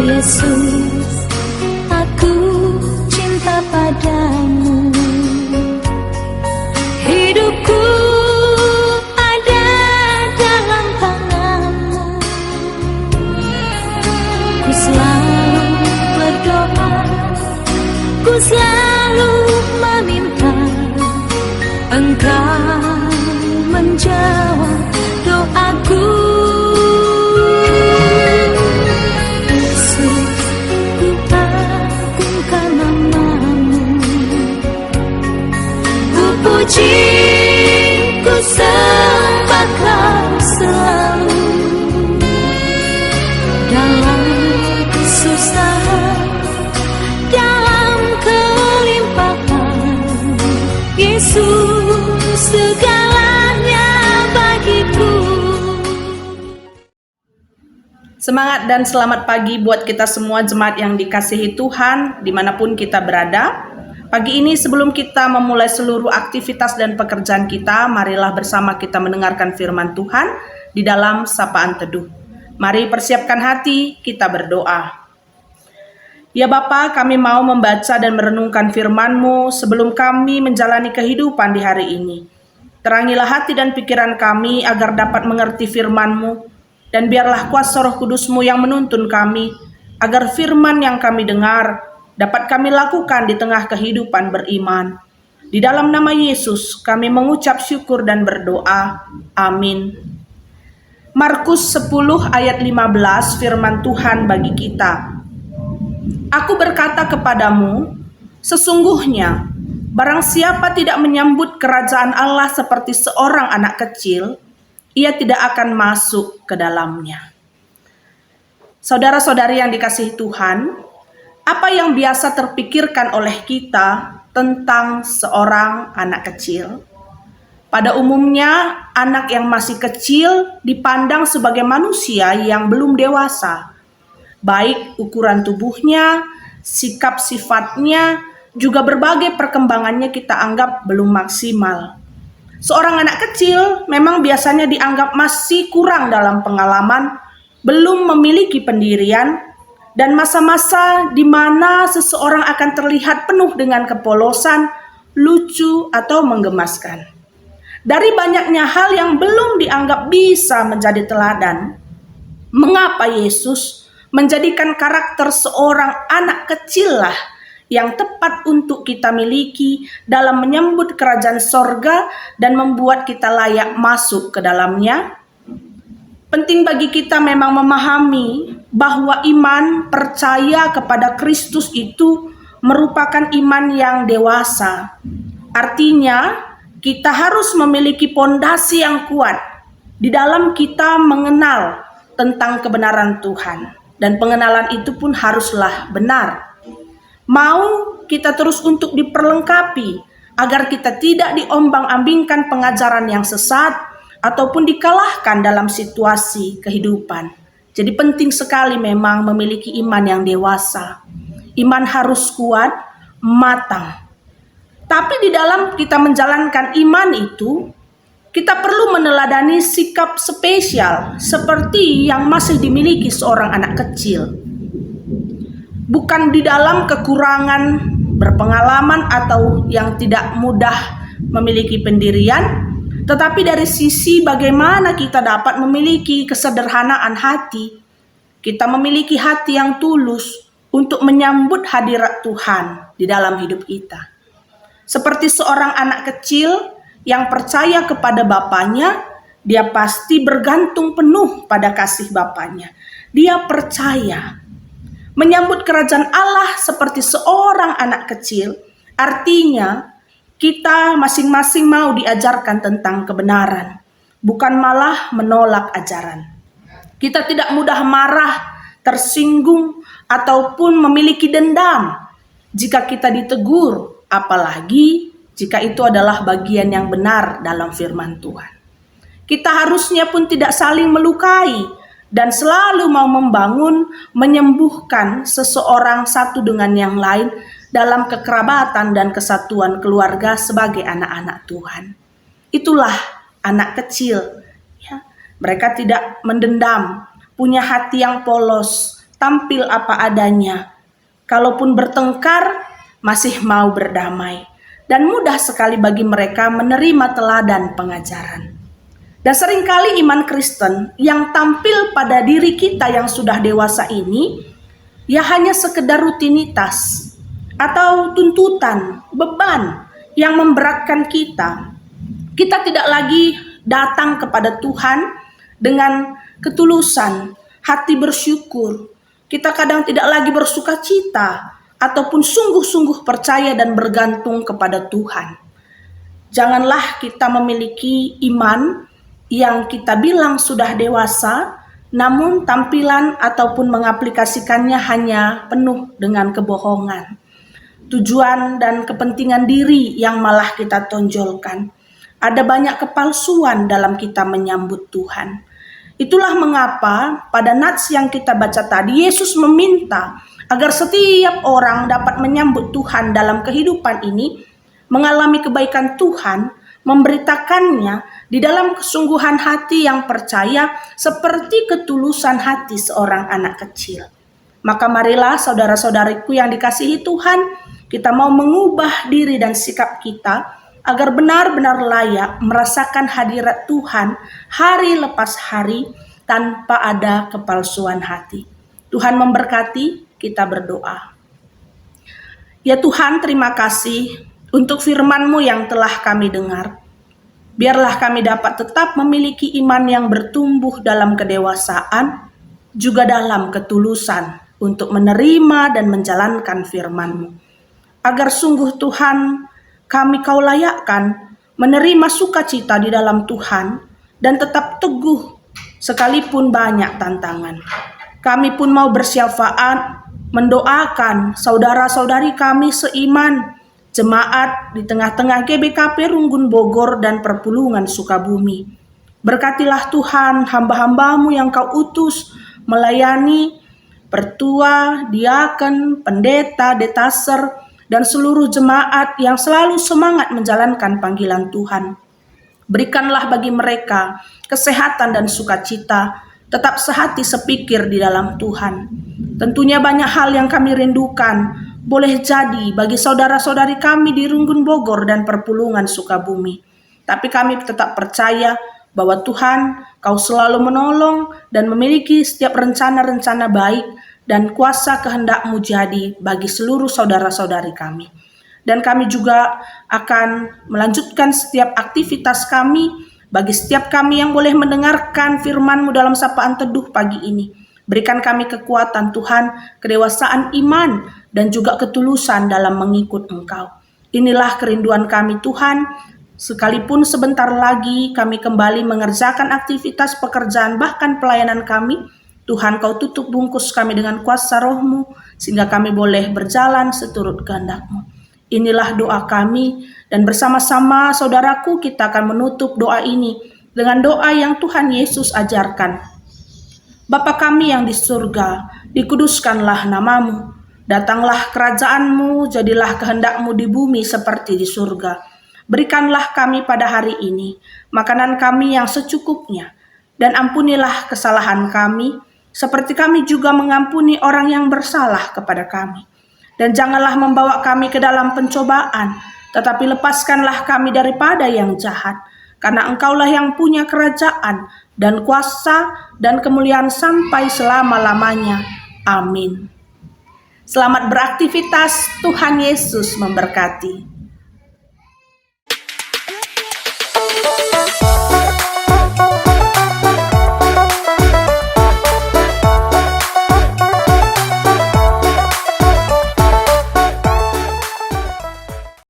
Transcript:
Yesus, aku cinta padamu. Hidupku ada dalam tanganmu. Ku selalu berdoa, ku selalu meminta Engkau menjawab doaku. Puji ku sembah Kau selalu dalam kesusahan, dalam kelimpahan. Yesus segalanya bagiku. Semangat dan selamat pagi buat kita semua jemaat yang dikasihi Tuhan dimanapun kita berada. Pagi ini sebelum kita memulai seluruh aktivitas dan pekerjaan kita, marilah bersama kita mendengarkan firman Tuhan di dalam sapaan teduh. Mari persiapkan hati, kita berdoa. Ya Bapa, kami mau membaca dan merenungkan firman-Mu sebelum kami menjalani kehidupan di hari ini. Terangilah hati dan pikiran kami agar dapat mengerti firman-Mu, dan biarlah kuasa Roh Kudus-Mu yang menuntun kami, agar firman yang kami dengar dapat kami lakukan di tengah kehidupan beriman. Di dalam nama Yesus kami mengucap syukur dan berdoa. Amin. Markus 10 ayat 15 firman Tuhan bagi kita. Aku berkata kepadamu, sesungguhnya barang siapa tidak menyambut kerajaan Allah seperti seorang anak kecil, ia tidak akan masuk ke dalamnya. Saudara-saudari yang dikasihi Tuhan, apa yang biasa terpikirkan oleh kita tentang seorang anak kecil? Pada umumnya, anak yang masih kecil dipandang sebagai manusia yang belum dewasa. Baik ukuran tubuhnya, sikap sifatnya, juga berbagai perkembangannya kita anggap belum maksimal. Seorang anak kecil memang biasanya dianggap masih kurang dalam pengalaman, belum memiliki pendirian, dan masa-masa di mana seseorang akan terlihat penuh dengan kepolosan, lucu, atau menggemaskan. Dari banyaknya hal yang belum dianggap bisa menjadi teladan, mengapa Yesus menjadikan karakter seorang anak kecil lah yang tepat untuk kita miliki dalam menyambut kerajaan sorga dan membuat kita layak masuk ke dalamnya? Penting bagi kita memang memahami bahwa iman percaya kepada Kristus itu merupakan iman yang dewasa. Artinya, kita harus memiliki pondasi yang kuat di dalam kita mengenal tentang kebenaran Tuhan. Dan pengenalan itu pun haruslah benar. Mau kita terus untuk diperlengkapi agar kita tidak diombang-ambingkan pengajaran yang sesat ataupun dikalahkan dalam situasi kehidupan. Jadi penting sekali memang memiliki iman yang dewasa. Iman harus kuat, matang. Tapi di dalam kita menjalankan iman itu, kita perlu meneladani sikap spesial seperti yang masih dimiliki seorang anak kecil. Bukan di dalam kekurangan berpengalaman atau yang tidak mudah memiliki pendirian, tetapi dari sisi bagaimana kita dapat memiliki kesederhanaan hati, kita memiliki hati yang tulus untuk menyambut hadirat Tuhan di dalam hidup kita. Seperti seorang anak kecil yang percaya kepada bapaknya, dia pasti bergantung penuh pada kasih bapaknya. Dia percaya. Menyambut kerajaan Allah seperti seorang anak kecil, artinya kita masing-masing mau diajarkan tentang kebenaran, bukan malah menolak ajaran. Kita tidak mudah marah, tersinggung, ataupun memiliki dendam jika kita ditegur, apalagi jika itu adalah bagian yang benar dalam firman Tuhan. Kita harusnya pun tidak saling melukai dan selalu mau membangun, menyembuhkan seseorang satu dengan yang lain dalam kekerabatan dan kesatuan keluarga sebagai anak-anak Tuhan. Itulah anak kecil. Ya. Mereka tidak mendendam, punya hati yang polos, tampil apa adanya. Kalaupun bertengkar, masih mau berdamai. Dan mudah sekali bagi mereka menerima teladan pengajaran. Dan seringkali iman Kristen yang tampil pada diri kita yang sudah dewasa ini, ya hanya sekedar rutinitas atau tuntutan, beban yang memberatkan kita. Kita tidak lagi datang kepada Tuhan dengan ketulusan, hati bersyukur. Kita kadang tidak lagi bersuka cita ataupun sungguh-sungguh percaya dan bergantung kepada Tuhan. Janganlah kita memiliki iman yang kita bilang sudah dewasa, namun tampilan ataupun mengaplikasikannya hanya penuh dengan kebohongan. Tujuan dan kepentingan diri yang malah kita tonjolkan. Ada banyak kepalsuan dalam kita menyambut Tuhan. Itulah mengapa pada nats yang kita baca tadi, Yesus meminta agar setiap orang dapat menyambut Tuhan dalam kehidupan ini, mengalami kebaikan Tuhan, memberitakannya di dalam kesungguhan hati yang percaya seperti ketulusan hati seorang anak kecil. Maka marilah saudara-saudariku yang dikasihi Tuhan, kita mau mengubah diri dan sikap kita agar benar-benar layak merasakan hadirat Tuhan hari lepas hari tanpa ada kepalsuan hati. Tuhan memberkati, kita berdoa. Ya Tuhan, terima kasih untuk firman-Mu yang telah kami dengar. Biarlah kami dapat tetap memiliki iman yang bertumbuh dalam kedewasaan, juga dalam ketulusan untuk menerima dan menjalankan firman-Mu. Agar sungguh Tuhan, kami Kau layakkan menerima sukacita di dalam Tuhan dan tetap teguh sekalipun banyak tantangan. Kami pun mau bersyafaat mendoakan saudara-saudari kami seiman, jemaat di tengah-tengah GBKP Runggun Bogor dan Perpulungan Sukabumi. Berkatilah Tuhan hamba-hamba-Mu yang Kau utus melayani pertua, diaken, pendeta, detaser, dan seluruh jemaat yang selalu semangat menjalankan panggilan Tuhan. Berikanlah bagi mereka kesehatan dan sukacita, tetap sehati sepikir di dalam Tuhan. Tentunya banyak hal yang kami rindukan, boleh jadi bagi saudara-saudari kami di Runggun Bogor dan Perpulungan Sukabumi. Tapi kami tetap percaya bahwa Tuhan, Kau selalu menolong dan memiliki setiap rencana-rencana baik dan kuasa kehendak-Mu jadi bagi seluruh saudara-saudari kami. Dan kami juga akan melanjutkan setiap aktivitas kami bagi setiap kami yang boleh mendengarkan firman-Mu dalam sapaan teduh pagi ini. Berikan kami kekuatan Tuhan, kedewasaan iman, dan juga ketulusan dalam mengikut Engkau. Inilah kerinduan kami Tuhan, sekalipun sebentar lagi kami kembali mengerjakan aktivitas pekerjaan bahkan pelayanan kami, Tuhan Kau tutup bungkus kami dengan kuasa Roh-Mu, sehingga kami boleh berjalan seturut kehendak-Mu. Inilah doa kami, dan bersama-sama saudaraku kita akan menutup doa ini dengan doa yang Tuhan Yesus ajarkan. Bapa kami yang di surga, dikuduskanlah nama-Mu, datanglah kerajaan-Mu, jadilah kehendak-Mu di bumi seperti di surga. Berikanlah kami pada hari ini makanan kami yang secukupnya, dan ampunilah kesalahan kami, seperti kami juga mengampuni orang yang bersalah kepada kami. Dan janganlah membawa kami ke dalam pencobaan, tetapi lepaskanlah kami daripada yang jahat. Karena Engkaulah yang punya kerajaan dan kuasa dan kemuliaan sampai selama-lamanya. Amin. Selamat beraktivitas, Tuhan Yesus memberkati.